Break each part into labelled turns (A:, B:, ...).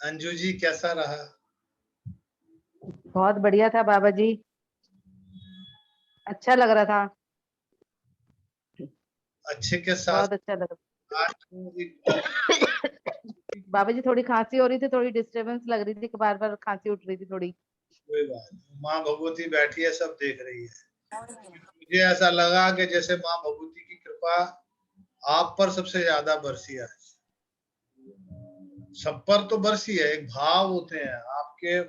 A: अंजू जी कैसा रहा?
B: बहुत बढ़िया था बाबा जी, अच्छा लग रहा था,
A: अच्छे के साथ
B: बहुत अच्छा लग रहा
A: आज
B: था। बाबा जी थोड़ी खांसी हो रही थी, थोड़ी डिस्टरबेंस लग रही थी, बार बार खांसी उठ रही थी थोड़ी।
A: कोई बात नहीं, माँ भगवती बैठी है, सब देख रही है। मुझे ऐसा लगा कि जैसे माँ भगवती की कृपा आप पर सबसे ज्यादा बरसी है। सब पर तो बरसी है, एक भाव होते हैं आपके,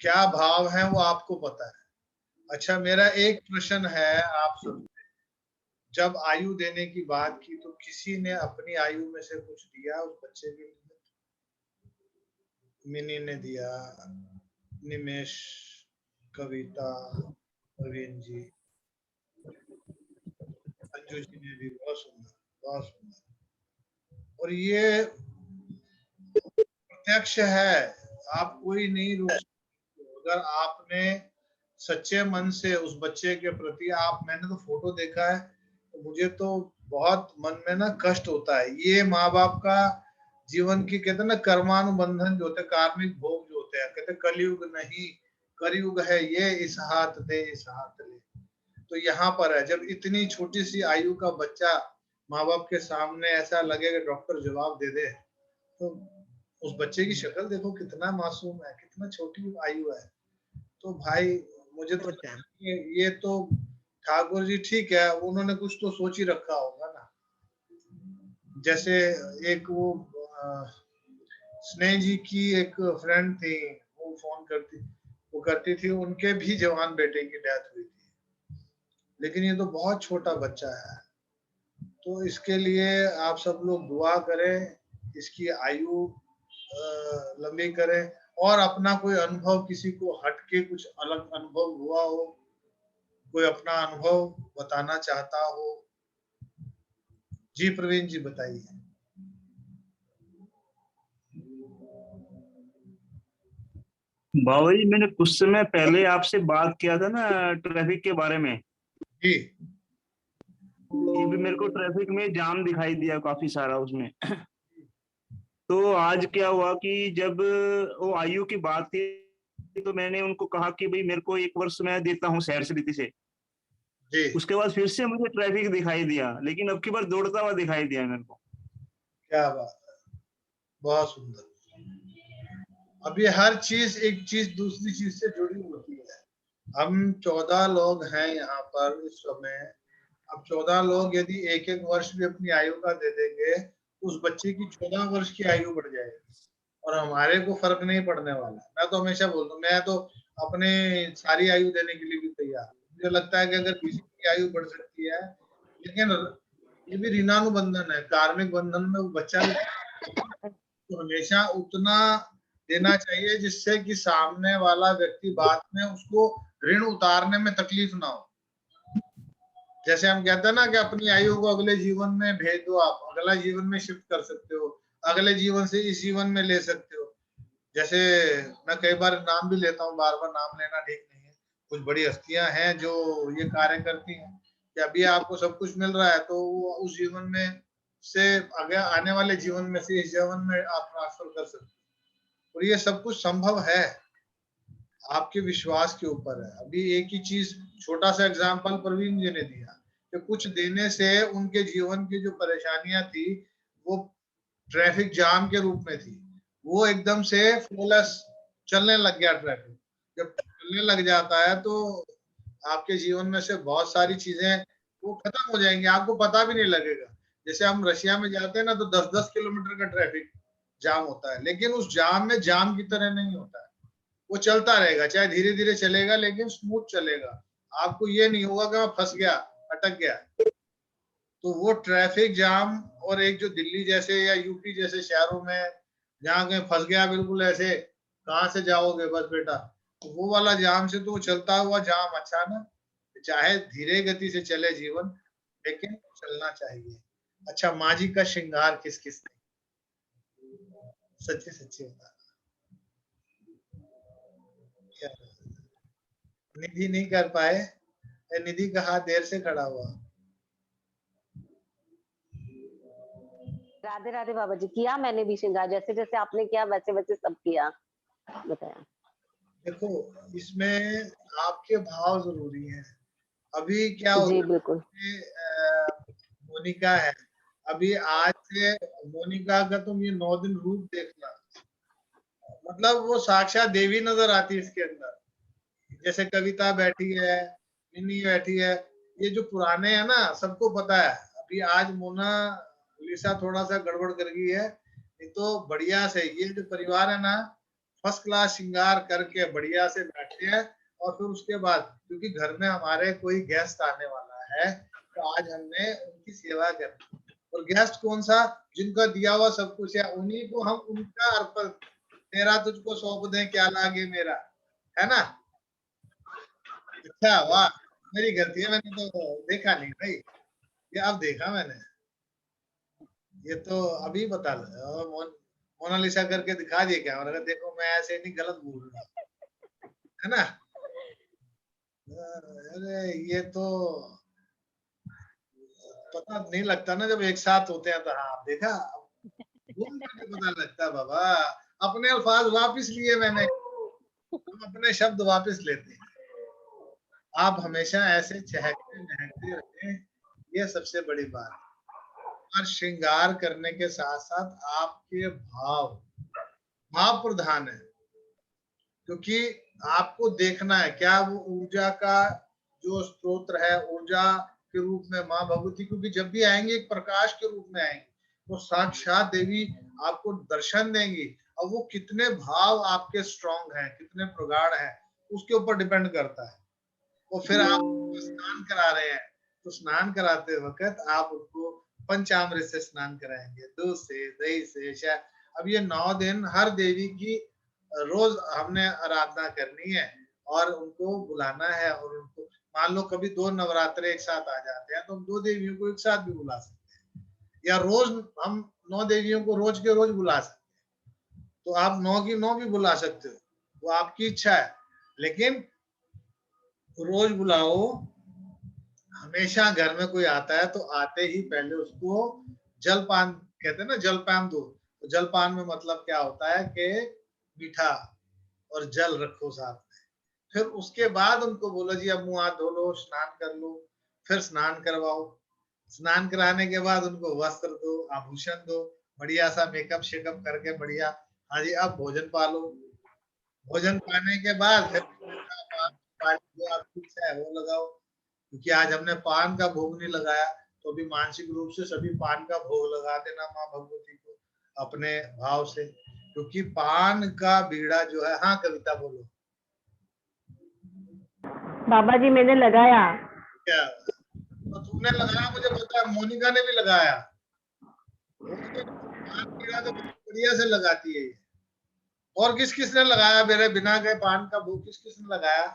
A: क्या भाव है वो आपको पता है। अच्छा, मेरा एक प्रश्न है आप सब, जब आयु देने की बात की तो किसी ने अपनी आयु में से कुछ दिया उस बच्चे के लिए? मिनी ने दिया, निमेश, कविता, प्रवीण जी, अंजू जी ने भी, बहुत सुंदर, बहुत सुंदर। और ये प्रत्यक्ष है, आप कोई नहीं रोक सकते। अगर आपने सच्चे मन से उस बच्चे के प्रति, आप, मैंने तो फोटो देखा है तो मुझे तो बहुत मन में ना कष्ट होता है। ये माँ बाप का जीवन की, कहते हैं ना, कर्मानुबंधन जो होते हैं, कार्मिक भोग जो होते हैं, कहते हैं कलयुग नहीं कलयुग है ये, इस हाथ दे इस हाथ ले। तो यहाँ पर है, जब इतनी छोटी सी आयु का बच्चा माँ बाप के सामने ऐसा लगे कि डॉक्टर जवाब दे दे, तो उस बच्चे की शक्ल देखो, कितना मासूम है, कितना छोटी आयु है। तो भाई मुझे तो ये तो ठाकुर जी ठीक है, उन्होंने कुछ तो सोच ही रखा होगा ना। जैसे एक वो स्नेह जी की एक फ्रेंड थी, वो फोन करती थी, उनके भी जवान बेटे की डेथ हुई थी, लेकिन ये तो बहुत छोटा बच्चा है। तो इसके लिए आप सब लोग दुआ करें, इसकी आयु लंबी करें, और अपना कोई अनुभव, किसी को हटके कुछ अलग अनुभव हुआ हो, कोई अपना अनुभव बताना चाहता हो। जी प्रवीण जी बताइए।
C: बाबा जी, मैंने कुछ समय पहले आपसे बात किया था ना ट्रैफिक के बारे में।
A: जी।
C: ये भी मेरे को ट्रैफिक में जाम दिखाई दिया काफी सारा उसमें। तो आज क्या हुआ कि जब वो आयु की बात थी तो मैंने उनको कहा कि भाई मेरे को 1 वर्ष मैं देता हूँ शहर से से।
A: जी।
C: उसके बाद फिर से मुझे ट्रैफिक दिखाई दिया, लेकिन अब की बार दौड़ता हुआ दिखाई दिया मेरे को।
A: क्या बात है, बहुत सुंदर। अब ये हर चीज, एक चीज दूसरी चीज से जुड़ी होती है। हम 14 लोग हैं यहाँ पर इस समय। अब 14 लोग यदि एक एक वर्ष भी अपनी आयु का दे देंगे, उस बच्चे की 14 वर्ष की आयु बढ़ जाएगी, और हमारे को फर्क नहीं पड़ने वाला। मैं तो हमेशा बोलता हूँ, मैं तो अपने सारी आयु देने के लिए भी तैयार। मुझे लगता है कि अगर किसी की आयु बढ़ सकती है, लेकिन ये भी ऋणानुबंधन है, कार्मिक बंधन में वो बच्चा भी तो हमेशा उतना देना चाहिए जिससे कि सामने वाला व्यक्ति बाद में उसको ऋण उतारने में तकलीफ ना हो। जैसे हम कहते हैं ना कि अपनी आयु को अगले जीवन में भेज दो, आप अगला जीवन में शिफ्ट कर सकते हो, अगले जीवन से इस जीवन में ले सकते हो। जैसे मैं कई बार नाम भी लेता हूँ, बार बार नाम लेना ठीक नहीं है। कुछ बड़ी हस्तियां हैं जो ये कार्य करती हैं कि अभी आपको सब कुछ मिल रहा है तो वो उस जीवन में से आगे आने वाले जीवन में से इस जीवन में आप ट्रांसफर कर सकते हो, और ये सब कुछ संभव है, आपके विश्वास के ऊपर है। अभी एक ही चीज, छोटा सा एग्जांपल प्रवीण जी ने दिया कि कुछ देने से उनके जीवन की जो परेशानियां थी वो ट्रैफिक जाम के रूप में थी, वो एकदम से फ्लोलेस चलने लग गया ट्रैफिक। जब चलने लग जाता है तो आपके जीवन में से बहुत सारी चीजें वो खत्म हो जाएंगी, आपको पता भी नहीं लगेगा। जैसे हम रशिया में जाते हैं ना तो 10-10 किलोमीटर का ट्रैफिक जाम होता है, लेकिन उस जाम में जाम की तरह नहीं होता है, वो चलता रहेगा, चाहे धीरे धीरे चलेगा लेकिन स्मूथ चलेगा। आपको ये नहीं होगा कि मैं फंस गया, अटक गया। तो वो ट्रैफिक जाम, और एक जो दिल्ली जैसे या यूपी जैसे शहरों में जहाँ कहीं फंस गया बिल्कुल ऐसे, कहाँ से जाओगे बस बेटा, तो वो वाला जाम से तो चलता हुआ जाम अच्छा ना, चाहे धीरे गति से चले जीवन, लेकिन चलना चाहिए। अच्छा, माँ जी का श्रृंगार किस किस ने, सच्ची सच्ची बता। क्या निधि नहीं कर पाए? निधि का हाथ देर से खड़ा हुआ।
D: राधे राधे बाबा जी। किया मैंने भी श्रृंगार, जैसे जैसे आपने किया वैसे वैसे सब किया, बताया।
A: देखो, इसमें आपके भाव जरूरी हैं। अभी क्या
D: जी
A: होता
D: बिल्कुल।
A: है, मोनिका है, अभी आज से मोनिका का तुम ये 9 दिन रूप देखना, मतलब वो साक्षात देवी नजर आती है इसके अंदर। जैसे कविता बैठी है, मिनी बैठी है, ये जो पुराने हैं ना, सबको पता है। अभी आज मोनालिसा थोड़ा सा गड़बड़ कर गई है, नहीं तो बढ़िया से ये जो परिवार है ना, फर्स्ट क्लास श्रृंगार करके बढ़िया से बैठते हैं। और फिर उसके बाद, क्योंकि घर में हमारे कोई गेस्ट आने वाला है, तो आज हमने उनकी सेवा करनी। और गेस्ट कौन सा? जिनका दिया हुआ सब कुछ है, उन्हीं को हम उनका अर्पण, तेरा तुझको सौंप दें क्या लागे मेरा, है ना? अच्छा, वाह, मेरी गलती है, मैंने तो देखा नहीं भाई, ये अब देखा मैंने। ये तो अभी बता मोनालिसा करके दिखा दिए क्या? और अगर देखो मैं ऐसे नहीं, गलत बोल रहा, है ना? अरे ये तो पता नहीं लगता ना, जब एक साथ होते हैं तो। हाँ देखा, घूम करके पता लगता बाबा। अपने अल्फाज वापिस लिए मैंने, हम अपने शब्द वापिस लेते हैं। आप हमेशा ऐसे चहकते महकते रहे, ये सबसे बड़ी बात है। और श्रृंगार करने के साथ साथ आपके भाव प्रधान है, क्योंकि आपको देखना है क्या वो ऊर्जा का जो स्त्रोत्र है, ऊर्जा के रूप में माँ भगवती, क्योंकि जब भी आएंगे एक प्रकाश के रूप में आएंगे, तो साक्षात देवी आपको दर्शन देंगी। और वो कितने भाव आपके स्ट्रांग हैं, कितने प्रगाढ़ हैं, उसके ऊपर डिपेंड करता है। और फिर आप स्नान करा रहे हैं, तो स्नान कराते वक्त आप उनको पंचामृत से स्नान कराएंगे, दूध से, दही से, शायद। अब ये 9 दिन हर देवी की रोज हमने आराधना करनी है, और उनको बुलाना है। और उनको, मान लो कभी 2 नवरात्रे एक साथ आ जाते हैं, तो हम 2 देवियों को एक साथ भी बुला सकते हैं, या रोज हम 9 देवियों को रोज के रोज बुला सकते हैं। तो आप 9 की 9 भी बुला सकते हो, वो आपकी इच्छा है। लेकिन रोज बुलाओ। हमेशा घर में कोई आता है तो आते ही पहले उसको जलपान, कहते हैं ना जलपान दो। तो जलपान में मतलब क्या होता है कि मीठा और जल रखो साथ में। फिर उसके बाद उनको बोलो जी अब मुंह हाथ धो लो, स्नान कर लो। फिर स्नान करवाओ। स्नान कराने के बाद उनको वस्त्र दो, आभूषण दो, बढ़िया सा मेकअप शेकअप करके बढ़िया, हाँ जी अब भोजन पालो। भोजन पाने के बाद फिर जो आपकी इच्छा है वो लगाओ। क्योंकि आज हमने पान का भोग नहीं लगाया, तो भी मानसिक रूप से सभी पान का भोग लगा देना माँ भगवती को अपने भाव से, क्योंकि पान का बीड़ा जो है। हाँ कविता बोलो।
E: बाबा जी मैंने लगाया।
A: क्या? तो तुमने लगाया मुझे पता है, मोनिका ने भी लगाया। वो तो पान बीड़ा तो बढ़िया से लगाती है ये। और किस किसने लगाया मेरे बिना गए पान का भोग? किस किसने लगाया?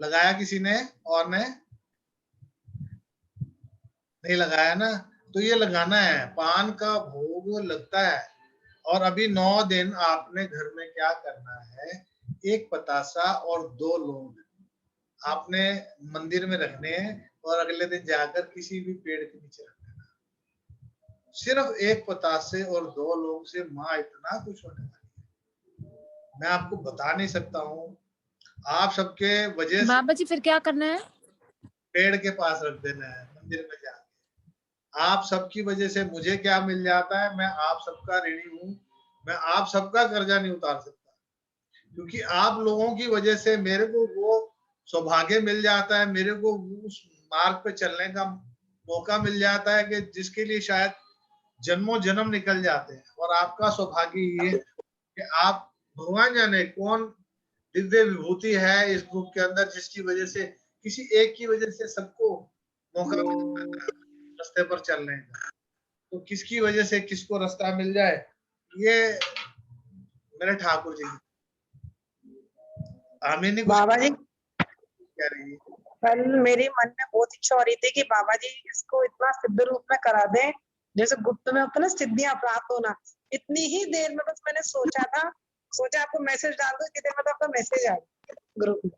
A: लगाया किसी ने और ने नहीं लगाया ना? तो ये लगाना है, पान का भोग लगता है। और अभी 9 दिन आपने घर में क्या करना है, एक पतासा और 2 लौंग आपने मंदिर में रखने हैं, और अगले दिन जाकर किसी भी पेड़ के नीचे रख देना। सिर्फ एक पतासे और 2 लौंग से माँ इतना कुछ होने वाली है, मैं आपको बता नहीं सकता हूँ। आप सबके वजह से
F: बाबा जी फिर क्या करना है?
A: पेड़ के पास रख देना है मंदिर में जाके। आप सबकी वजह से मुझे क्या मिल जाता है, मैं आप सबका ऋणी हूँ। मैं आप सबका कर्जा नहीं उतार सकता, क्योंकि आप लोगों की वजह से मेरे को वो सौभाग्य मिल जाता है, मेरे को उस मार्ग पे चलने का मौका मिल जाता है कि जिसके लिए शायद जन्मों जन्म निकल जाते हैं। और आपका सौभाग्य ये कि आप, भगवान जाने कौन दिव्य विभूति है इस ग्रुप के अंदर, जिसकी वजह से, किसी एक की वजह से सबको मौका मिल जाता है रास्ते पर चलने का। तो किसकी वजह से किसको रास्ता मिल जाए, ये मेरे ठाकुर जी आमीन। नहीं कुछ
E: बाबा जी
A: कह रही है?
E: कल मेरे मन में बहुत इच्छा हो रही थी कि बाबा जी इसको इतना सिद्ध रूप में करा दें, जैसे गुप्त में होता है ना सिद्धियां प्राप्त होना। इतनी ही देर में बस मैंने सोचा था सोचा आपको मैसेज डाल दो, कितने में तो आपका मैसेज आ गया ग्रुप में।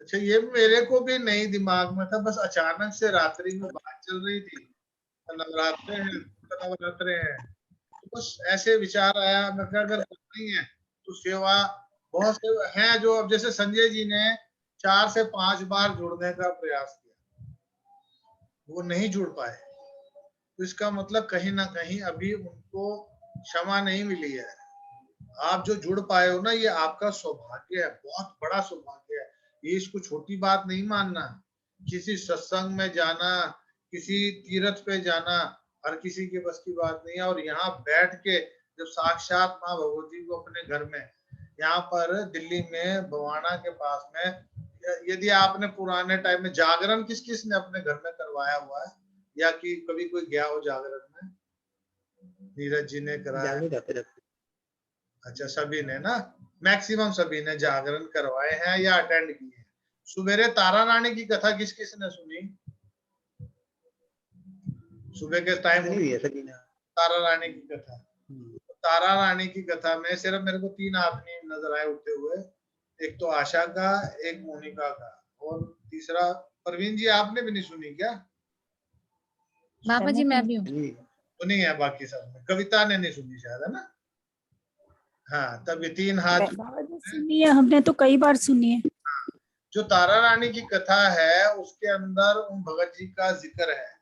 A: अच्छा, ये मेरे को भी नहीं दिमाग में था, बस अचानक से रात्रि में बात चल रही थी, नवरात्रे हैं, नवरात्रे हैं, तो बस ऐसे विचार आया। मैं क्या, अगर करनी है तो सेवा, बहुत से हैं जो, अब जैसे संजय जी ने 4 से 5 बार जुड़ने का प्रयास किया, वो नहीं जुड़ पाए, तो इसका मतलब कहीं ना कहीं अभी उनको क्षमा नहीं मिली है। आप जो जुड़ पाए हो ना, ये आपका सौभाग्य है, बहुत बड़ा सौभाग्य है। ये इसको छोटी बात नहीं मानना। किसी सत्संग में जाना, किसी तीर्थ पे जाना, हर किसी के बस की बात नहीं है। और यहाँ बैठ के जब साक्षात माँ भगवती को अपने घर में, यहाँ पर दिल्ली में बवाना के पास में, यदि आपने पुराने टाइम में जागरण किस किस ने अपने घर में करवाया हुआ है, या कि कभी कोई गया हो जागरण में? नीरज जी ने कराया? अच्छा, सभी ने ना, मैक्सिमम सभी ने जागरण करवाए हैं या अटेंड किए हैं। सुबेरे तारा रानी की कथा किस किस ने सुनी? सुबह के टाइम तारा रानी की कथा। तारा रानी की कथा में सिर्फ मेरे को 3 आदमी नजर आए उठते हुए, एक तो आशा का, एक मोनिका का, और तीसरा परवीन जी, आपने भी नहीं सुनी क्या?
F: बाबा जी मैं भी हूँ।
A: सुनी है, बाकी सब ने, कविता ने नहीं सुनी शायद, है ना? हाँ, तब ये 3 हाथ।
F: बाबा जी सुनी है, हमने तो कई बार सुनी है।
A: जो तारा रानी की कथा है उसके अंदर उन भगत जी का जिक्र है।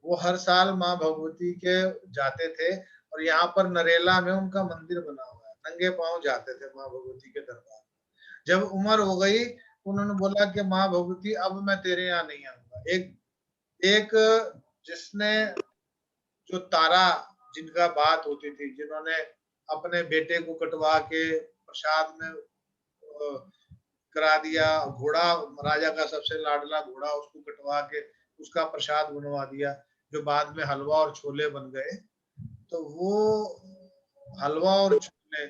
A: वो हर साल माँ भगवती के जाते थे, और यहाँ पर नरेला में उनका मंदिर बना हुआ है, नंगे पांव जाते थे माँ भगवती के दरबार। जब उम्र हो गई, उन्होंने बोला कि माँ भगवती अब मैं तेरे यहाँ नहीं आऊंगा। एक जिसने, जो तारा जिनका बात होती थी, जिन्होंने अपने बेटे को कटवा के प्रसाद में करा दिया, घोड़ा, राजा का सबसे लाडला घोड़ा, उसको कटवा के उसका प्रसाद बनवा दिया, जो बाद में हलवा और छोले बन गए। तो वो हलवा और छोले,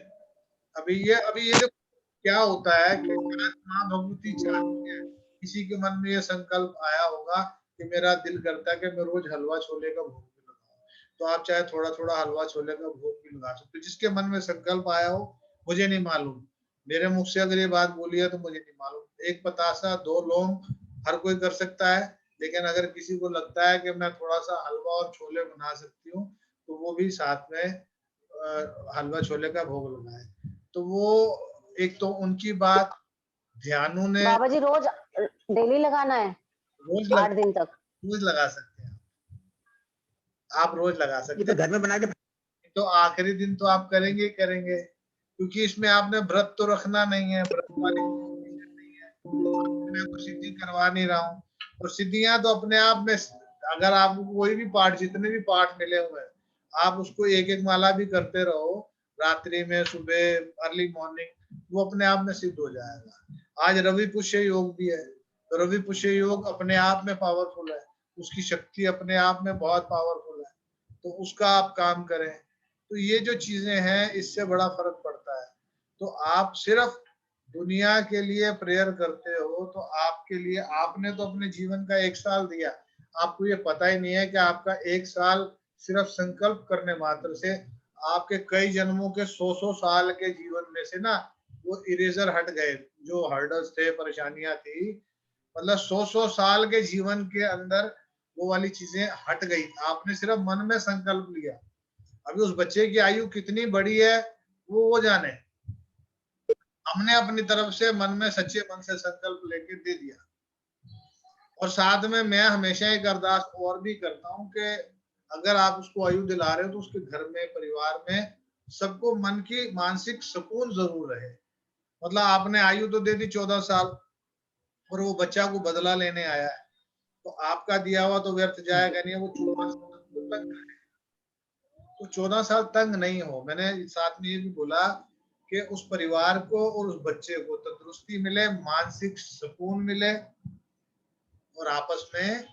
A: अभी ये जो क्या होता है कि माँ भगवती चाहती है, किसी के मन में ये संकल्प आया होगा कि मेरा दिल करता है कि मैं रोज हलवा छोले का भोग भी लगाऊं, तो आप चाहे थोड़ा थोड़ा हलवा छोले का भोग भी लगा सकते हो। जिसके मन में संकल्प आया हो, मुझे नहीं मालूम, मेरे मुख से अगर ये बात बोली है तो मुझे नहीं मालूम। 1 पतासा 2 लौंग हर कोई कर सकता है, लेकिन अगर किसी को लगता है कि मैं थोड़ा सा हलवा और छोले बना सकती हूँ, तो वो भी साथ में हलवा छोले का भोग लगाए। तो वो एक तो उनकी बात ध्यानु ने,
D: बाबा जी रोज डेली लगाना है,
A: रोज
D: 8 दिन तक
A: रोज लगा सकते हैं आप रोज लगा सकते
G: ये तो घर में बना के,
A: तो आखिरी दिन तो आप करेंगे ही करेंगे, क्योंकि इसमें आपने व्रत तो रखना नहीं है, व्रत वाली नहीं है, मैं तो सिद्धि करवा नहीं रहा हूँ। और सिद्धियां तो अपने आप में, अगर आपको कोई भी पाठ, जितने भी पाठ मिले हुए हैं, आप उसको एक एक माला भी करते रहो, रात्रि में, सुबह, अर्ली मॉर्निंग, वो अपने आप में सिद्ध हो जाएगा। आज रवि पुष्य योग भी है, तो रवि पुष्य योग अपने आप में पावरफुल है, उसकी शक्ति अपने आप में बहुत पावरफुल है, तो उसका आप काम करें। तो ये जो चीजें हैं, इससे बड़ा फर्क पड़ता है। तो आप सिर्फ दुनिया के लिए प्रेयर करते हो, तो आपके लिए, आपने तो अपने जीवन का 1 साल दिया, आपको ये पता ही नहीं है कि आपका 1 साल सिर्फ संकल्प करने मात्र से आपके कई जन्मों के 100 साल के जीवन में से ना, वो इरेजर हट गए, जो हर्डल्स थे, परेशानियां थी, मतलब 100 साल के जीवन के अंदर वो वाली चीजें हट गई। आपने सिर्फ मन में संकल्प लिया। अभी उस बच्चे की आयु कितनी बड़ी है वो जाने, हमने अपनी तरफ से मन में सच्चे मन से संकल्प लेके दे दिया। और साथ में मैं हमेशा एक अरदास और भी करता हूँ कि अगर आप उसको आयु दिला रहे हो, तो उसके घर में, परिवार में सबको मन की मानसिक सुकून जरूर रहे। मतलब आपने आयु तो दे दी 14 साल, और वो बच्चा को बदला लेने आया है, तो आपका दिया हुआ तो व्यर्थ जाएगा नहीं। वो 14 साल तक, तो 14 साल तंग नहीं हो। मैंने साथ में ये भी बोला कि उस परिवार को और उस बच्चे को तंदुरुस्ती मिले, मानसिक सुकून मिले, और आपस में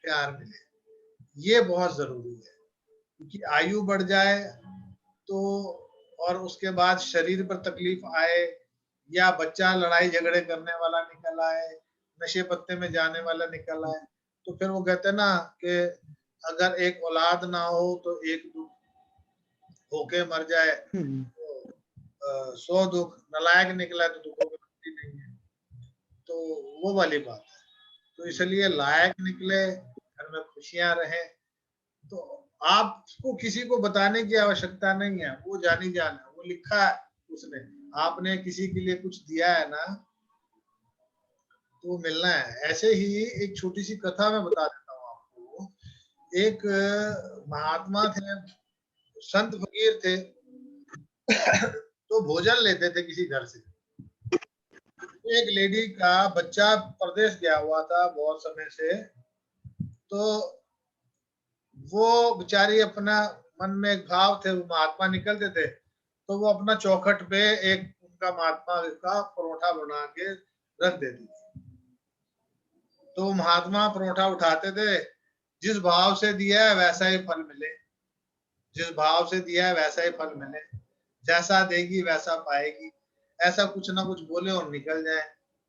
A: प्यार मिले, ये बहुत जरूरी है। क्योंकि आयु बढ़ जाए तो, और उसके बाद शरीर पर तकलीफ आए, या बच्चा लड़ाई झगड़े करने वाला निकल आए, नशे पत्ते में जाने वाला निकल आए, तो फिर वो कहते हैं ना कि अगर एक औलाद ना हो तो एक दुख होके मर जाए, तो 100 दुख, नालायक निकला तो दुखों की गिनती नहीं है। तो वो वाली बात है। तो इसलिए लायक निकले, घर में खुशियां रहे, तो आपको किसी को बताने की आवश्यकता नहीं है, वो जानी जान है, वो लिखा है उसने। आपने किसी के लिए कुछ दिया है ना, तो वो मिलना है। ऐसे ही एक छोटी सी कथा मैं बता देता हूँ आपको। एक महात्मा थे, संत फकीर थे, तो भोजन लेते थे किसी घर से। एक लेडी का बच्चा परदेश गया हुआ था बहुत समय से, तो वो बेचारी अपना मन में एक भाव थे, वो महात्मा निकलते थे, तो वो अपना चौखट पे एक उनका महात्मा का परोठा बना के रख देती थी। तो महात्मा परोठा उठाते थे, जिस भाव से दिया है वैसा ही फल मिले, जिस भाव से दिया है वैसा ही फल मिले, जैसा देगी वैसा पाएगी, ऐसा कुछ ना कुछ बोले और निकल जाए।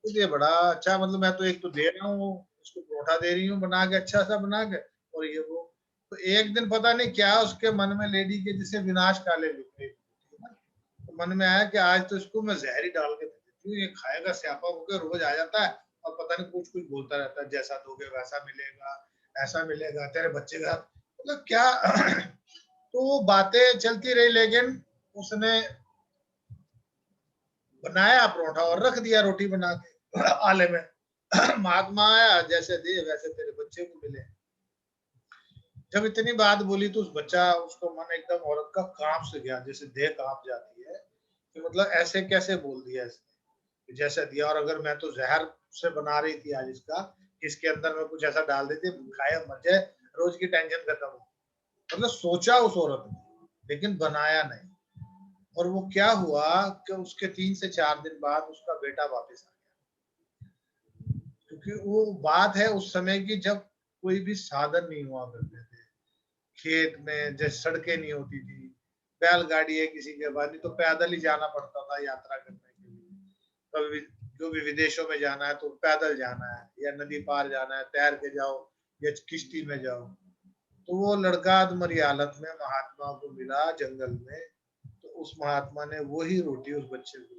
A: तो ये बड़ा अच्छा, मतलब मैं तो एक तो दे रहा हूँ, उसको परोठा दे रही हूँ बना के, अच्छा सा बना के, और ये वो। तो एक दिन पता नहीं क्या उसके मन में, लेडी के, जिसे विनाश काले लिख रही थी, तो मन में आया कि आज तो इसको मैं जहर ही डाल के दे देती हूँ, ये खाएगा स्यापा होकर रोज आ जाता है और पता नहीं कुछ कुछ बोलता रहता है, जैसा दोगे वैसा मिलेगा, ऐसा मिलेगा, तेरे बच्चे का मतलब क्या। तो वो बातें चलती रही, लेकिन उसने बनाया परोठा और रख दिया रोटी बना के आले में। महात्मा आया, जैसे दे वैसे तेरे बच्चे को मिले। जब इतनी बात बोली तो उस बच्चा, उसको मन एकदम औरत का कांप से गया, जैसे देह कांप जाती है कि मतलब ऐसे कैसे बोल दिया इसने, जैसे दिया। और अगर मैं तो जहर से बना रही थी आज इसका, इसके अंदर में कुछ ऐसा डाल देती, खाया मर जाए, रोज की टेंशन खत्म हो। मतलब सोचा उस औरत ने, लेकिन बनाया नहीं। और वो क्या हुआ कि उसके 3 से 4 दिन बाद उसका बेटा वापस आ गया। क्योंकि वो बात है उस समय की, जब कोई भी साधन नहीं हुआ करते थे, खेत में जैसे सड़कें नहीं होती थी, बैलगाड़ी है किसी के पास, नहीं तो पैदल ही जाना पड़ता था यात्रा करने के लिए। कभी जो भी विदेशों में जाना है तो पैदल जाना है, या नदी पार जाना है, तैर के जाओ या किश्ती में जाओ। तो वो लड़का अधमरी हालत में महात्मा को मिला जंगल में, तो उस महात्मा ने वही रोटी उस बच्चे को दी।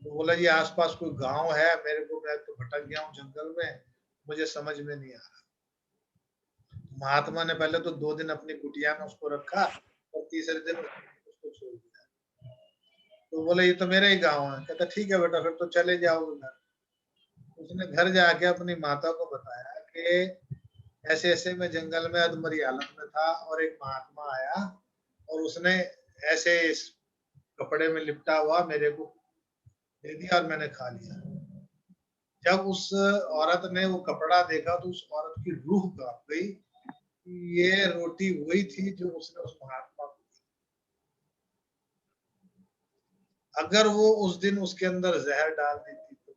A: तो बोला, ये आसपास कोई गांव है, मेरे को, मैं तो भटक गया हूँ जंगल में, मुझे समझ में नहीं आ रहा। महात्मा ने पहले तो 2 दिन अपनी कुटिया में उसको रखा, और तीसरे दिन उसको छोड़ दिया। तो बोले, ये तो मेरा ही गांव है। कहता, ठीक है बेटा, फिर तो चले जाओगे घर। उसने घर जाके अपनी माता को बताया कि ऐसे ऐसे मैं जंगल में अधमरी हालत में था, और एक महात्मा आया और उसने ऐसे इस कपड़े में लिपटा हुआ मेरे को दे दिया और मैंने खा लिया। जब उस औरत ने वो कपड़ा देखा तो उस औरत की रूह कांप गई। ये रोटी वही थी जो उसने उस महात्मा को दी। अगर वो उस दिन उसके अंदर जहर डाल देती तो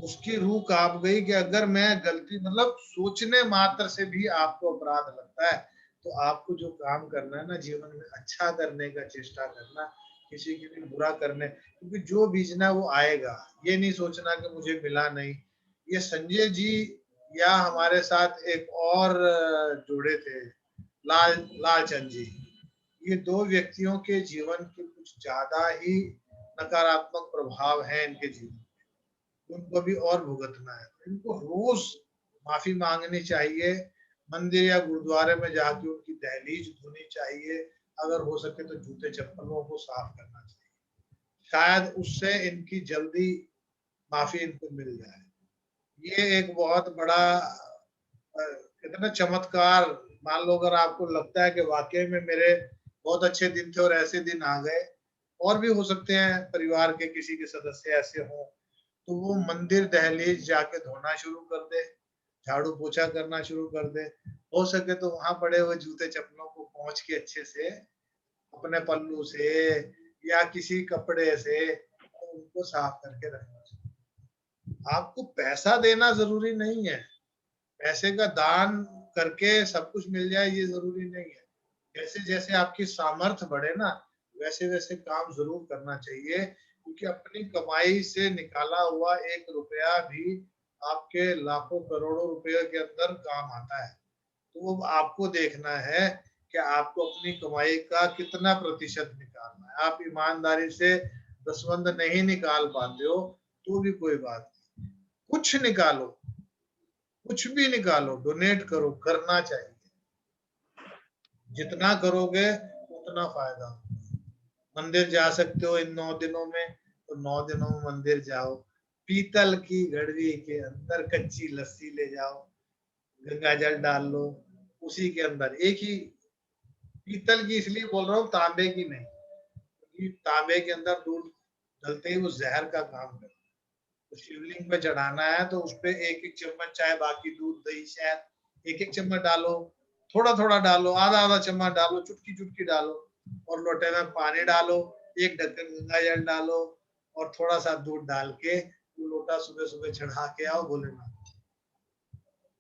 A: उसकी रूह कांप गई कि अगर मैं गलती, मतलब सोचने मात्र से भी आपको अपराध लगता है, तो आपको जो काम करना है ना जीवन में, अच्छा करने का चेष्टा करना, किसी के लिए बुरा करने, क्योंकि जो बीजना वो आएगा। ये नहीं सोचना कि मुझे मिला नहीं। ये संजय जी या हमारे साथ एक और जोड़े थे, लालचंद जी, ये 2 व्यक्तियों के जीवन के कुछ ज्यादा ही नकारात्मक प्रभाव है इनके जीवन, उनको भी और भुगतना है। इनको रोज माफी मांगनी चाहिए, मंदिर या गुरुद्वारे में जाके उनकी दहलीज धोनी चाहिए, अगर हो सके तो जूते चप्पलों को साफ करना चाहिए, शायद उससे इनकी जल्दी माफी इनको मिल जाए। ये एक बहुत बड़ा कितना चमत्कार। मान लो अगर आपको लगता है कि वाकई में मेरे बहुत अच्छे दिन थे और ऐसे दिन आ गए, और भी हो सकते हैं परिवार के किसी के सदस्य ऐसे हों, तो वो मंदिर दहलीज जाके धोना शुरू कर दे, झाड़ू पोछा करना शुरू कर दे। हो सके तो वहां पड़े हुए जूते चप्पलों को पहुंच के अच्छे से अपने पल्लू से या किसी कपड़े से उनको साफ करके रखना चाहिए। आपको पैसा देना जरूरी नहीं है, पैसे का दान करके सब कुछ मिल जाए ये जरूरी नहीं है। जैसे जैसे आपकी सामर्थ्य बढ़े ना, वैसे वैसे काम जरूर करना चाहिए, क्योंकि अपनी कमाई से निकाला हुआ 1 रुपया भी आपके लाखों करोड़ों रुपए के अंदर काम आता है। तो वो आपको देखना है कि आपको अपनी कमाई का कितना प्रतिशत निकालना है। आप ईमानदारी से दसवंध नहीं निकाल पाते हो तो भी कोई बात नहीं, कुछ निकालो, कुछ भी निकालो, डोनेट करो, करना चाहिए। जितना करोगे उतना फायदा होगा। मंदिर जा सकते हो इन 9 दिनों में तो 9 दिनों में मंदिर जाओ, पीतल की घड़वी के अंदर कच्ची लस्सी ले जाओ, गंगा जल डाल लो उसी के अंदर। एक ही पीतल की इसलिए बोल रहा हूँ, तांबे की नहीं, क्योंकि तांबे के अंदर दूध डलते ही वो जहर का काम करता है। तो शिवलिंग पे चढ़ाना है तो उसपे एक एक चम्मच, चाहे बाकी दूध दही शहद एक एक चम्मच डालो, थोड़ा थोड़ा डालो, आधा आधा चम्मच डालो, चुटकी चुटकी डालो, और लोटे में पानी डालो, एक ढक्कन गंगा जल डालो और थोड़ा सा दूध डाल के वो लोटा सुबह सुबह चढ़ा के आओ भोलेनाथ,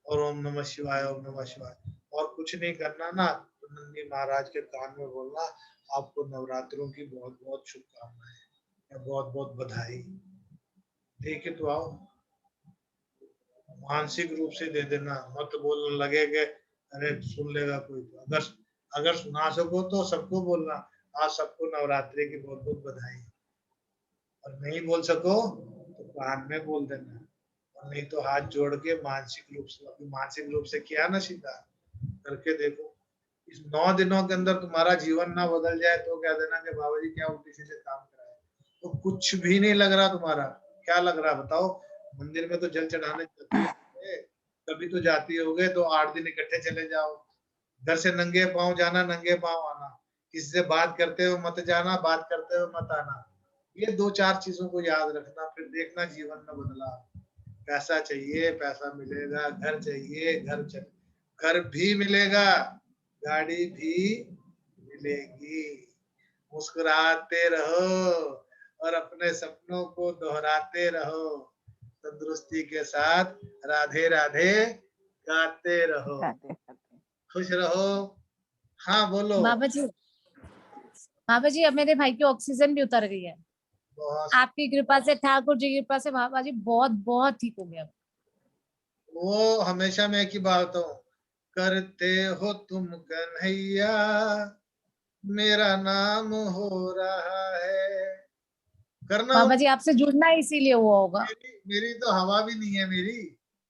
A: और ओम नमः शिवाय, ओम नमः शिवाय। और कुछ नहीं करना ना, तो नंदी महाराज के कान में बोलना, आपको नवरात्रों की बहुत बहुत शुभकामनाएं या बहुत बहुत बधाई, दे के तो आओ। मानसिक रूप से दे देना, मत बोलने लगे कि अरे सुन लेगा कोई। तो अगर सुना सको तो सबको बोलना, आज सबको नवरात्रि की बहुत बहुत बधाई, और नहीं बोल सको तो कान में बोल देना, और नहीं तो हाथ जोड़ के मानसिक रूप से किया ना सीधा करके देखो। इस 9 दिनों के अंदर तुम्हारा जीवन ना बदल जाए तो कह देना कि बाबा जी क्या उल्टी सीधे काम कराए। तो कुछ भी नहीं लग रहा तुम्हारा, क्या लग रहा बताओ? मंदिर में तो जल चढ़ाने जाती है, कभी तो जाती होगे, तो 8 दिन इकट्ठे चले जाओ। घर से नंगे पांव जाना, नंगे पांव आना, किसी से बात करते हुए मत जाना, बात करते हुए मत आना। ये 2-4 चीजों को याद रखना, फिर देखना जीवन में बदलाव। पैसा चाहिए, पैसा मिलेगा, घर चाहिए, घर भी मिलेगा, गाड़ी भी मिलेगी। मुस्कुराते रहो और अपने सपनों को दोहराते रहो, तंदुरुस्ती के साथ राधे राधे गाते रहो, खुश रहो। हाँ बोलो।
F: बाबा जी अब मेरे भाई की ऑक्सीजन भी उतर गई है,
A: बहुत
F: आपकी कृपा से, ठाकुर जी की कृपा से बाबा जी बहुत बहुत ठीक हो गया।
A: वो हमेशा मैं एक ही बात हूँ, करते हो तुम कन्हैया, मेरा नाम हो रहा है। करना
F: बाबा जी आपसे जुड़ना इसीलिए हुआ होगा।
A: मेरी तो हवा भी नहीं है मेरी।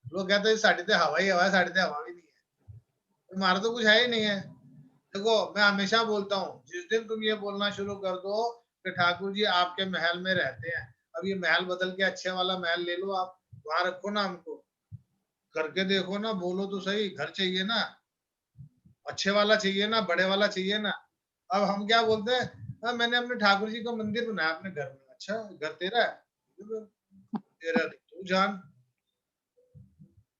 A: लोग कहते हैं साड़ी तो हवा ही हवा है, साड़ी तो हवा भी नहीं है, तुम्हारा तो कुछ है ही नहीं है। देखो मैं हमेशा बोलता हूँ, जिस दिन तुम ये बोलना शुरू कर दो कि ठाकुर जी आपके महल में रहते हैं, अब ये महल बदल के अच्छे वाला महल ले लो, आप वहां रखो ना हमको, करके देखो ना, बोलो तो सही। घर चाहिए ना, अच्छे वाला चाहिए ना, बड़े वाला चाहिए ना। अब हम क्या बोलते हैं, हाँ मैंने अपने ठाकुर जी का मंदिर बनाया अपने घर में। अच्छा घर तेरा है? तेरा तू जान,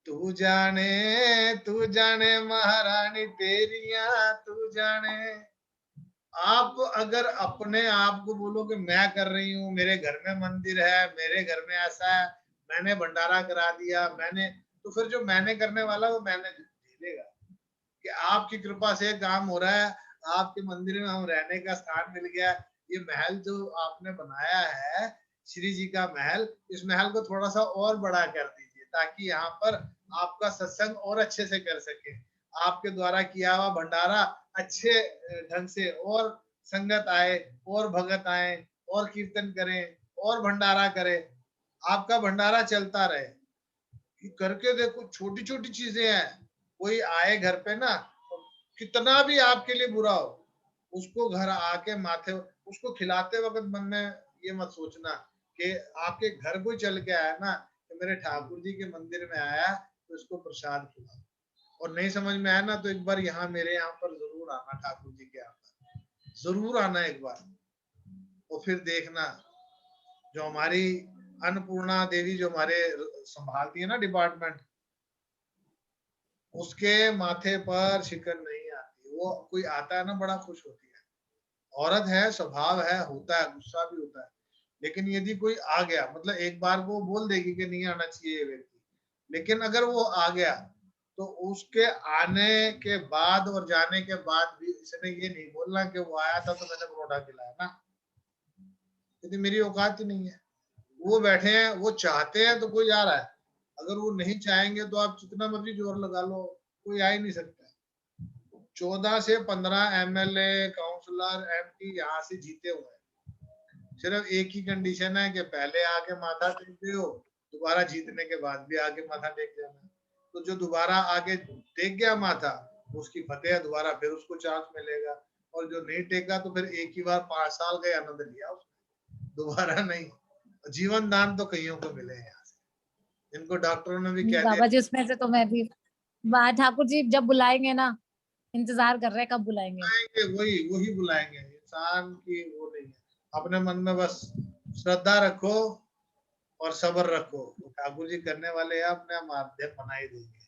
A: तू जाने महारानी तेरिया तू जाने। आप अगर अपने आप को बोलो कि मैं कर रही हूँ, मेरे घर में मंदिर है, मेरे घर में ऐसा है, मैंने भंडारा करा दिया, मैंने, तो फिर जो मैंने करने वाला वो मैंने झेलेगा। कि आपकी कृपा से काम हो रहा है, आपके मंदिर में हम रहने का स्थान मिल गया। ये महल जो आपने बनाया है, श्री जी का महल, इस महल को थोड़ा सा और बड़ा कर दीजिए ताकि यहाँ पर आपका सत्संग और अच्छे से कर सके, आपके द्वारा किया हुआ भंडारा अच्छे ढंग से और संगत आए और भगत आए और कीर्तन करें और भंडारा करें, आपका भंडारा चलता रहे। करके देखो, छोटी छोटी चीजें हैं। कोई आए घर पे ना, कितना भी आपके लिए बुरा हो, उसको घर आके माथे, उसको खिलाते वक्त मन में ये मत सोचना कि आपके घर कोई चल के आया ना, कि मेरे ठाकुर जी के मंदिर में आया तो इसको प्रसाद खिला। और नहीं समझ में आया ना तो एक बार यहाँ मेरे यहाँ पर जरूर आना, ठाकुर जी के यहाँ पर जरूर आना एक बार, और फिर देखना जो हमारी अन्नपूर्णा देवी जो हमारे संभालती है ना डिपार्टमेंट, उसके माथे पर शिकन नहीं आती। वो कोई आता है ना बड़ा खुश होती है, औरत है, स्वभाव है, होता है, गुस्सा भी होता है, लेकिन यदि कोई आ गया, मतलब एक बार वो बोल देगी कि नहीं आना चाहिए ये व्यक्ति, लेकिन अगर वो आ गया तो उसके आने के बाद और जाने के बाद भी इसने ये नहीं बोलना कि वो आया था तो मैंने परोठा खिलाया ना, यदि मेरी औकात ही नहीं है। वो बैठे हैं, वो चाहते हैं तो कोई आ रहा है, अगर वो नहीं चाहेंगे तो आप जितना मर्जी जोर लगा लो, कोई आ ही नहीं सकता। 14 से 15 MLA काउंसलर MP यहाँ से जीते हुए हैं। सिर्फ एक ही कंडीशन है कि पहले आके माथा टेकते हो, दोबारा जीतने के बाद भी आके माथा टेक जाना। तो जो दोबारा आगे टेक गया माथा, उसकी फतेह दोबारा फिर उसको चांस मिलेगा, और जो नहीं टेका तो फिर एक ही बार 5 साल का आनंद लिया उसने, दोबारा नहीं। जीवन दान तो कईयों को मिले हैं यहाँ से, इनको डॉक्टरों ने भी कह
F: बाबा
A: दिया।
F: जी उसमें से तो मैं भी ठाकुर जी जब बुलाएंगे ना, इंतजार कर रहे हैं कब बुलाएंगे।
A: वही वही बुलाएंगे। इंसान की वो नहीं है, अपने मन में बस श्रद्धा रखो और सब्र रखो, तो ठाकुर जी करने वाले हैं, अपने माध्यम बना ही देंगे।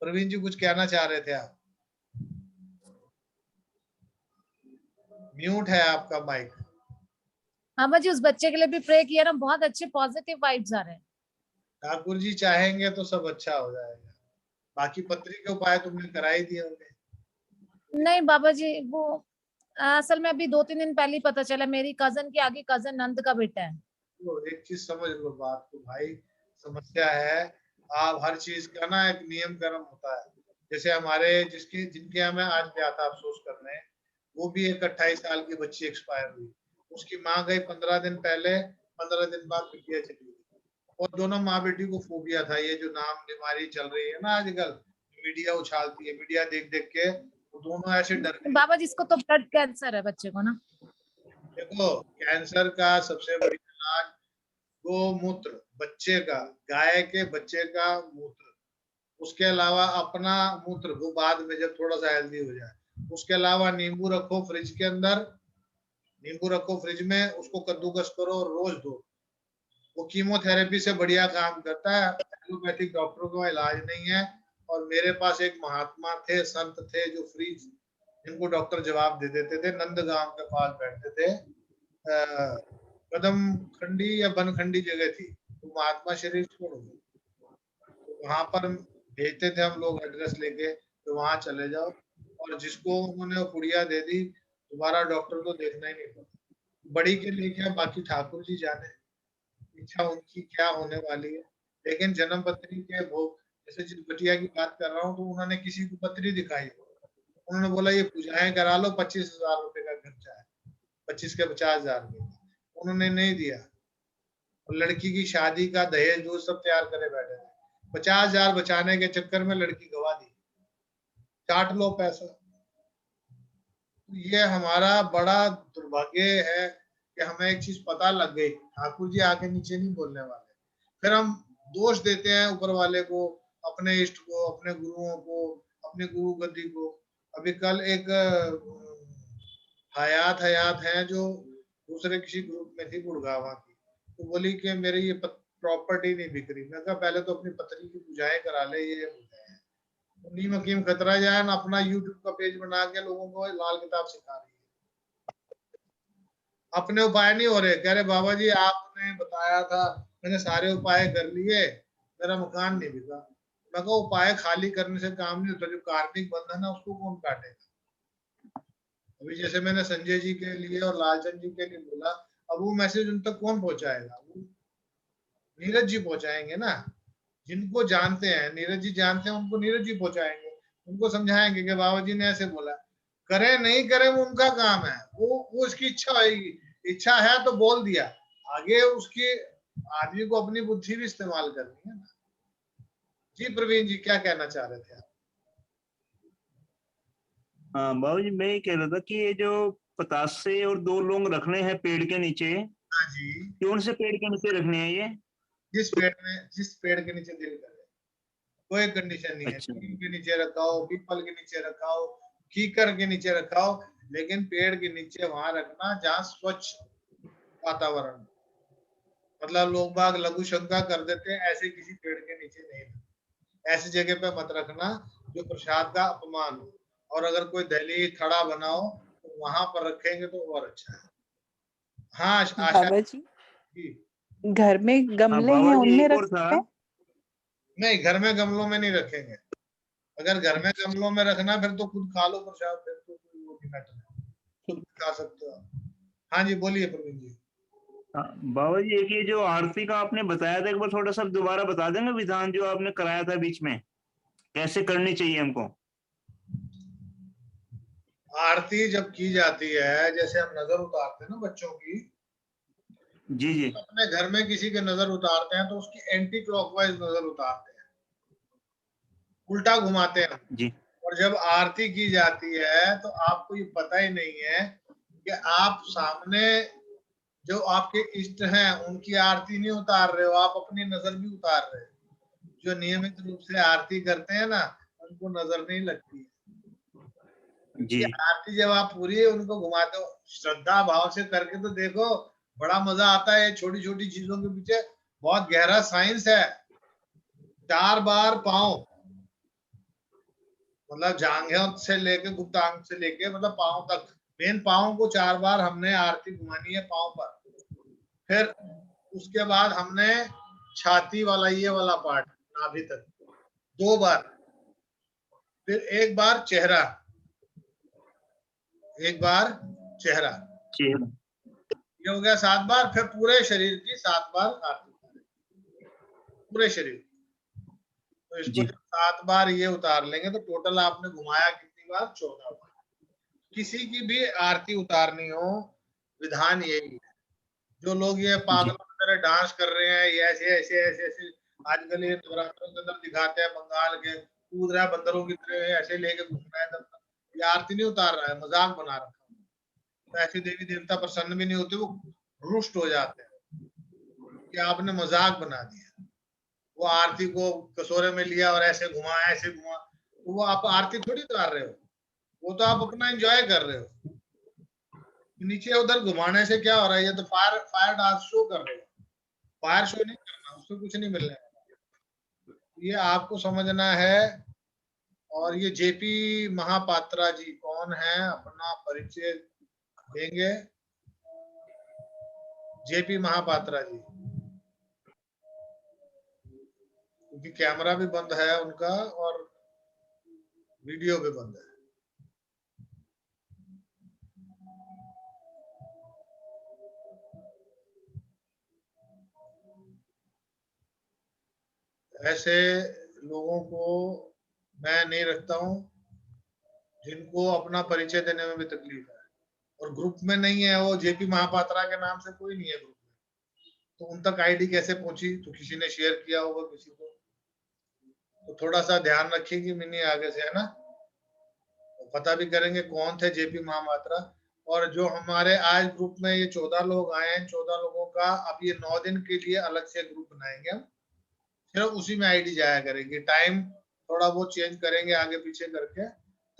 A: प्रवीण जी कुछ कहना चाह रहे थे आप? म्यूट है आपका माइक।
F: बाबा जी उस बच्चे के लिए भी प्रे किया ना, बहुत अच्छे पॉजिटिव वाइब्स आ रहे हैं।
A: ठाकुर जी चाहेंगे तो सब अच्छा हो जाएगा। बाकी पत्री के उपाय तुमने करा ही दिए होंगे।
F: नहीं बाबा जी, वो असल में अभी 2-3 दिन पहले ही पता चला, मेरी कजन की आगे कजन नंद का बेटा है।
A: तो एक चीज समझ लो बात को भाई, समस्या है। आप हर चीज का ना एक नियम कर्म होता है। जैसे हमारे जिनके यहाँ मैं आज गया था अफसोस करने, वो भी एक 28 साल की बच्ची एक्सपायर हुई। उसकी माँ गई 15 दिन पहले, 15 दिन बाद बिटिया चली गई। और दोनों माँ बेटी को फोबिया था, ये जो नाम बीमारी चल रही है ना आजकल, मीडिया उछालती है, मीडिया देख देख के वो दोनों ऐसे डर गए।
F: बाबा जी इसको तो ब्लड कैंसर है बच्चे को ना।
A: देखो, कैंसर का सबसे बड़ी इलाज गोमूत्र, बच्चे का, गाय के बच्चे का मूत्र, उसके अलावा अपना मूत्र, वो बाद में जब थोड़ा सा हेल्दी हो जाए। उसके अलावा नींबू रखो फ्रिज के अंदर, नींबू रखो फ्रिज में, उसको कद्दूकस करो और रोज दो। वो कीमोथेरेपी से बढ़िया काम करता है। एलोपैथिक डॉक्टरों का इलाज नहीं है। और मेरे पास एक महात्मा थे, संत थे, जो फ्री इनको डॉक्टर जवाब दे देते थे। नंदगांव के पास बैठते थे, कदम खंडी या बनखंडी जगह थी, तो महात्मा शरीर छोड़ गए, तो वहां पर भेजते थे हम लोग एड्रेस लेके, तो वहां चले जाओ। और जिसको उन्होंने वो पुड़िया दे दी, दोबारा डॉक्टर को देखना ही नहीं पड़ा। बड़ी के लिए क्या, बाकी ठाकुर जी जाने इच्छा उनकी क्या होने वाली है। लेकिन जन्म पत्री के भोग, जैसे जिस बिटिया की बात कर रहा हूँ, तो उन्होंने किसी को पत्री दिखाई, उन्होंने बोला ये पूजाएं करा लो, 25,000 रुपए का खर्चा है, 25 के 50,000 रुपए, उन्होंने नहीं दिया। और लड़की की शादी का दहेज जो सब तैयार करे बैठे थे, 50,000 बचाने के चक्कर में लड़की गवा दी, चाट लो पैसा। ये हमारा बड़ा दुर्भाग्य है कि हमें एक चीज पता लग गई, ठाकुर जी आगे नीचे नहीं बोलने वाले, फिर हम दोष देते हैं ऊपर वाले को, अपने इष्ट को, अपने गुरुओं को, अपने गुरु गद्दी को। अभी कल एक हयात है जो दूसरे किसी ग्रुप में थी गुड़गावा की, तो बोली कि मेरी ये प्रॉपर्टी नहीं बिक रही। मैं कहा पहले तो अपनी पत्नी की पूजाएं करा ले, ये पूजाएं नीम हकीम खतरा जाए ना, अपना यूट्यूब का पेज बना के लोगों को लाल किताब सिखा रही है। अपने उपाय नहीं हो रहे, कह रहे बाबा जी आपने बताया था, मैंने सारे उपाय कर लिए, मेरा मकान नहीं बिका। मैं कहा उपाय खाली करने से काम नहीं होता, जो कार्मिक बंधन है उसको कौन काटेगा। अभी जैसे मैंने संजय जी के लिए और लालचंद जी के लिए बोला, अब वो मैसेज उन तक कौन पहुंचाएगा? नीरज जी पहुंचाएंगे ना, जिनको जानते हैं, नीरज जी जानते हैं, उनको नीरज जी पहुंचाएंगे, उनको समझाएंगे कि बाबा जी ने ऐसे बोला। करे नहीं करे वो उनका काम है, वो उसकी इच्छा होगी, इच्छा है तो बोल दिया, आगे उसकी आदमी को अपनी बुद्धि भी इस्तेमाल करनी है ना। जी प्रवीण जी क्या कहना चाह रहे थे आप?
C: हाँ बाबू जी, मैं ये कह रहा था कि ये जो पतासे और 2 लौंग रखने हैं पेड़ के नीचे,
A: हाँ जी,
C: कौन से पेड़ के नीचे रखने हैं ये?
A: जिस पेड़ के नीचे दिल करे, कोई कंडीशन नहीं है।
C: अच्छा।
A: नीम के नीचे रखाओ, पीपल के नीचे रखाओ, कीकर के नीचे रखाओ, लेकिन पेड़ के नीचे वहां रखना जहाँ स्वच्छ वातावरण। मतलब लोग बाग लघु शंका कर देते हैं, ऐसे किसी पेड़ के नीचे नहीं रखना, ऐसी जगह पे मत रखना जो प्रसाद का अपमान हो। और अगर कोई दहलीज थड़ा बनाओ तो वहां पर रखेंगे तो और अच्छा है। हाँ आशा
G: बाबा जी
A: जी।
G: घर में
C: हाँ
G: गमले
C: बाबा
G: हैं
C: जी,
G: उनमें
C: एक और
G: रखते
C: था।
G: हैं?
A: नहीं, घर में गमलों में नहीं रखेंगे। अगर घर में गमलों में रखना फिर तो खुद खा लो प्रसाद, फिर तो कोई वो नहीं मैटर है, खुद खा सकते हो। हाँ जी बोलिए प्रवीण जी।
C: हाँ, बाबा जी एक ये जो आरती का आपने बताया था, एक बार थोड़ा सा दोबारा बता देंगे विधान जो आपने कराया था बीच में, कैसे करनी चाहिए हमको?
A: आरती जब की जाती है, जैसे हम नजर उतारते हैं ना बच्चों की,
C: जी जी
A: अपने घर में किसी के नजर उतारते हैं तो उसकी एंटी क्लॉकवाइज नजर उतारते हैं, उल्टा घुमाते हैं।
C: जी
A: और जब आरती की जाती है तो आपको ये पता ही नहीं है कि आप सामने जो आपके इष्ट हैं उनकी आरती नहीं उतार रहे हो, आप अपनी नजर भी उतार रहे हो। जो नियमित रूप से आरती करते हैं ना, उनको नजर नहीं लगती है।
C: जी
A: ये आरती जब आप पूरी उनको घुमाते हो श्रद्धा भाव से करके तो देखो, बड़ा मजा आता है। छोटी छोटी चीजों के पीछे बहुत गहरा साइंस है। 4 बार पाँव, मतलब जांघों से लेके गुप्तांग से लेके मतलब पाँव तक, मेन पाँव को 4 बार हमने आरती घुमानी है पाँव पर। फिर उसके बाद हमने छाती वाला ये वाला पार्ट नाभि तक 2 बार, फिर 1 बार चेहरा, 1 बार चेहरा,
C: चेहरा
A: ये हो गया 7 बार। फिर पूरे शरीर की 7 बार आरती, पूरे शरीर। तो इसको
C: जी
A: जब 7 बार ये उतार लेंगे तो टोटल आपने घुमाया कितनी बार? 14 बार। किसी की भी आरती उतारनी हो, विधान यही है। जो लोग ये
C: जी
A: पागलों की तरह डांस कर रहे हैं, ये ऐसे ऐसे ऐसे ऐसे आजकल ये नवरात्रों के अंदर दिखाते हैं, बंगाल के कूद रहा है बंदरों की तरह, ऐसे लेके घूम रहा है, तब ये आरती नहीं उतार रहा है, मजाक बना रखा है। तो ऐसे देवी देवता प्रसन्न भी नहीं होते, वो रुष्ट हो जाते हैं कि आपने मजाक बना दिया। वो आरती को कसोरे में लिया और ऐसे घुमा ऐसे घुमा, तो वो आप आरती थोड़ी उतार रहे हो, वो तो आप अपना एंजॉय कर रहे हो। नीचे उधर घुमाने से क्या हो रहा है? ये तो फायर फायर डांस शो कर रहे हो, फायर शो नहीं करना, उससे कुछ नहीं मिलने वाला। ये आपको समझना है। और ये जेपी महापात्रा जी कौन है, अपना परिचय देंगे? जेपी महापात्रा जी, क्योंकि कैमरा भी बंद है उनका और वीडियो भी बंद है। ऐसे लोगों को मैं नहीं रखता हूं जिनको अपना परिचय देने में भी तकलीफ है, और ग्रुप में नहीं है। वो जेपी महापात्रा के नाम से कोई नहीं है ग्रुप में, तो उन तक आईडी कैसे पहुंची? तो किसी ने शेयर किया होगा किसी को। तो थोड़ा सा ध्यान रखेंगे मिनी आगे से, है ना? तो पता भी करेंगे कौन थे जेपी महापात्रा। और जो हमारे आज ग्रुप में ये 14 लोग आए हैं, 14 लोगों का अब ये 9 दिन के लिए अलग से ग्रुप बनाएंगे हम, सिर्फ उसी में आईडी जाया करेगी। टाइम थोड़ा वो चेंज करेंगे आगे पीछे करके,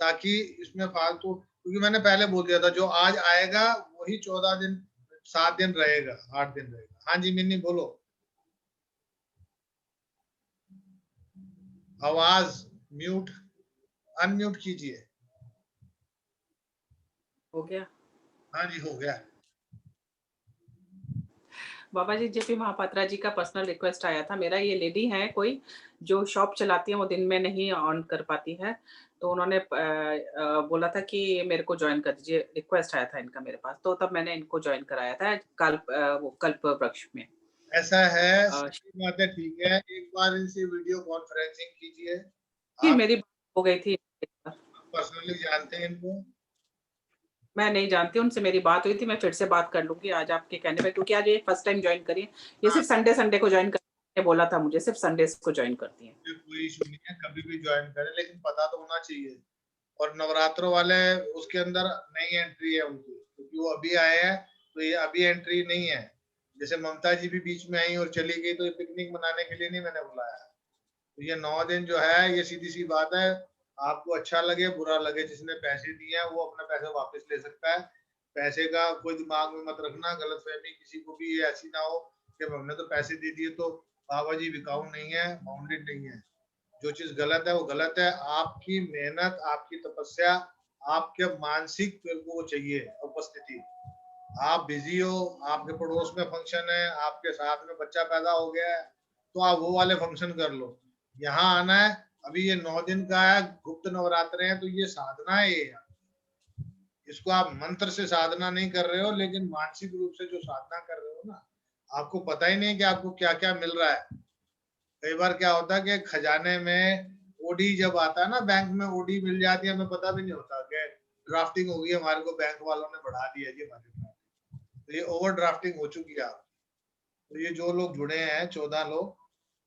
A: ताकि इसमें फालतू, क्योंकि मैंने पहले बोल दिया था जो आज आएगा वही 14 दिन 7 दिन रहेगा, 8 दिन रहेगा। हाँ जी मिन्नी बोलो, आवाज म्यूट अनम्यूट कीजिए।
G: हो गया
A: हाँ जी हो गया।
G: बाबा जी, जेपी महापात्रा जी का पर्सनल रिक्वेस्ट आया था मेरा। ये लेडी है कोई जो शॉप चलाती है, वो दिन में नहीं ऑन कर पाती है, तो उन्होंने बोला था कि मेरे को ज्वाइन कर दीजिए। रिक्वेस्ट आया था इनका मेरे पास, तो तब मैंने इनको ज्वाइन कराया था वो कल्प वृक्ष में।
A: ऐसा है,
G: अ,
A: सही बात है, ठीक है। एक बार इनसे वीडियो कॉन्फ्रेंसिंग कीजिए।
G: जी
A: आप
G: मेरी बात हो गई थी।
A: पर्सनली जानते हैं इनको?
G: मैं नहीं जानती, उनसे मेरी बात हुई थी, मैं फिर से बात कर लूंगी आज आपके कहने पे, क्योंकि आज ये फर्स्ट टाइम ज्वाइन करी है। ये
A: हाँ,
G: सिर्फ संडे संडे को ज्वाइन करने बोला था मुझे, सिर्फ संडे को ज्वाइन करती है।
A: कोई इशू नहीं है, कभी भी ज्वाइन करें, लेकिन पता तो होना चाहिए। और नवरात्रों वाले उसके अंदर नई एंट्री है उनकी, क्योंकि वो अभी आए हैं, तो ये अभी एंट्री नहीं है। जैसे ममता जी भी बीच में आई और चली गई, तो ये पिकनिक मनाने के लिए नहीं मैंने बुलाया। तो ये 9 दिन जो है, ये सीधी सी बात है। आपको अच्छा लगे बुरा लगे, जिसने पैसे दिए हैं वो अपने पैसे वापस ले सकता है। पैसे का कोई दिमाग में मत रखना, गलतफहमी किसी को भी ये ऐसी ना हो कि हमने तो पैसे दे दिए तो बाबा जी बिकाऊ नहीं है, बाउंडेड नहीं है। जो चीज गलत है वो गलत है। आपकी मेहनत, आपकी तपस्या, आपके मानसिक को चाहिए उपस्थिति। आप बिजी हो, आपके पड़ोस में फंक्शन है, आपके साथ में बच्चा पैदा हो गया है, तो आप वो वाले फंक्शन कर लो। यहाँ आना है। अभी ये 9 दिन का है, गुप्त नवरात्र है, तो ये साधना है। ये इसको आप मंत्र से साधना नहीं कर रहे हो, लेकिन मानसिक रूप से जो साधना कर रहे हो ना, आपको पता ही नहीं कि आपको क्या क्या मिल रहा है। कई बार क्या होता है कि खजाने में ओडी जब आता है ना, बैंक में ओडी मिल जाती है, हमें पता भी नहीं होता कि ड्राफ्टिंग हो गई, हमारे को बैंक वालों ने बढ़ा दिया जी हमारे ड्राफ्टिंग, तो ये ओवर ड्राफ्टिंग हो चुकी है आप। तो ये जो लोग जुड़े हैं 14 लोग,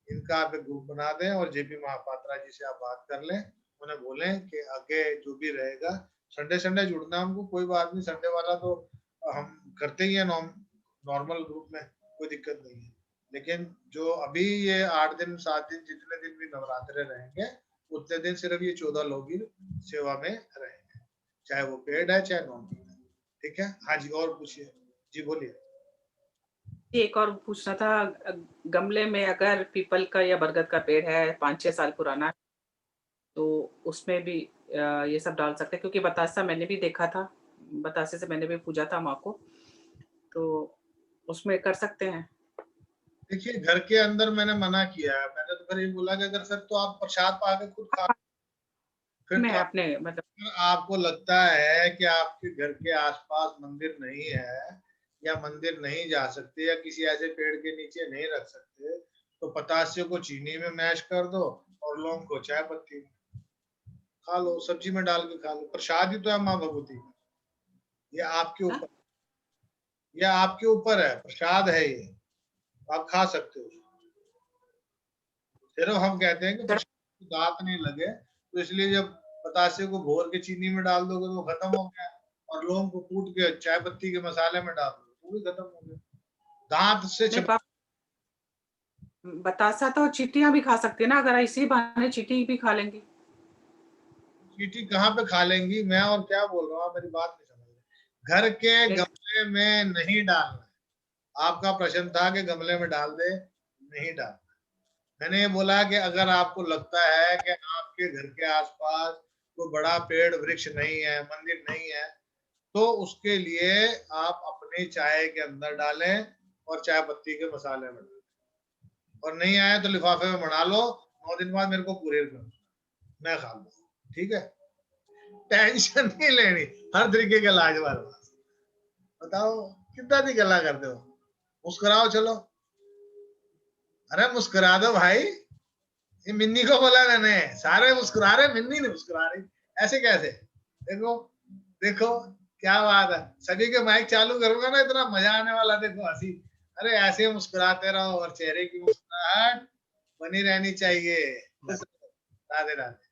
A: इनका आप एक ग्रुप बना दें और जेपी महापात्रा जी से आप बात कर लें, उन्हें बोलें कि आगे जो भी रहेगा, संडे संडे जुड़ना हमको कोई बात नहीं, संडे वाला तो हम करते ही है नॉर्मल ग्रुप में, कोई दिक्कत नहीं है। लेकिन जो अभी ये 8 दिन 7 दिन जितने दिन भी नवरात्रे रहेंगे उतने दिन सिर्फ ये 14 लोग ही सेवा में रहेंगे, चाहे वो पेड है चाहे नॉन पेड है। ठीक है, हाँ जी, और पूछिए जी, बोलिए।
G: एक और पूछना था, गमले में अगर पीपल का या बरगद का पेड़ है 5-6 साल पुराना, तो उसमें भी ये सब डाल सकते हैं? क्योंकि बतासा मैंने भी देखा था, बतासे से मैंने भी पूजा था माँ को, तो उसमें कर सकते हैं?
A: देखिए, घर के अंदर मैंने मना किया है, मैंने तो फिर ये बोला कि अगर सर तो आप प्रसाद पाके खुद खा, फिर
G: मैं
A: तो
G: अपने मतलब
A: अगर आपको लगता है कि आपके घर के आसपास मंदिर नहीं है या मंदिर नहीं जा सकते या किसी ऐसे पेड़ के नीचे नहीं रख सकते, तो पतासे को चीनी में मैश कर दो और लौंग को चाय पत्ती में खा लो, सब्जी में डाल के खा लो, प्रसाद ही तो है माँ भगवती का। ये आपके ऊपर, ये आपके ऊपर है, प्रसाद है ये, आप खा सकते हो। सिर्फ हम कहते हैं कि प्रसाद को दांत नहीं लगे, तो इसलिए जब बतासे को घोल के चीनी में डाल दोगे तो खत्म हो गया, और लौंग को कूट के चाय पत्ती के मसाले में डाल दो तो भी खत्म हो गया। दांत से
G: बतासा तो चींटियां भी खा सकती है ना, अगर इसी बहाने चींटी भी खा लेंगी।
A: चींटी कहाँ पे खा लेंगी, मैं और क्या बोल रहा हूँ, आप मेरी बात नहीं समझ रहे। घर के गमले में नहीं डालना, आपका प्रश्न था कि गमले में डाल दे, नहीं डालना। मैंने ये बोला कि अगर आपको लगता है कि आपके घर के आसपास कोई बड़ा पेड़ वृक्ष नहीं है, मंदिर नहीं है, तो उसके लिए आप अपनी चाय के अंदर डालें और चाय पत्ती के मसाले में डालें, और नहीं आए तो लिफाफे में बना लो, 9 दिन बाद मेरे को कुरियर कर दो, मैं खा लूंगा। ठीक है, टेंशन नहीं लेनी, हर तरीके का इलाज हमारे पास। बताओ कितना दी गला करते हो, मुस्कुराओ चलो, अरे मुस्कुरा दो भाई। ये मिन्नी को बोला मैंने, सारे मुस्कुरा रहे, मिन्नी नहीं मुस्कुरा रही, ऐसे कैसे? देखो देखो क्या बात है, सभी के माइक चालू करूंगा ना, इतना मजा आने वाला, देखो हंसी। अरे ऐसे मुस्कुराते रहो और चेहरे की मुस्कुराहट बनी रहनी चाहिए। राधे राधे।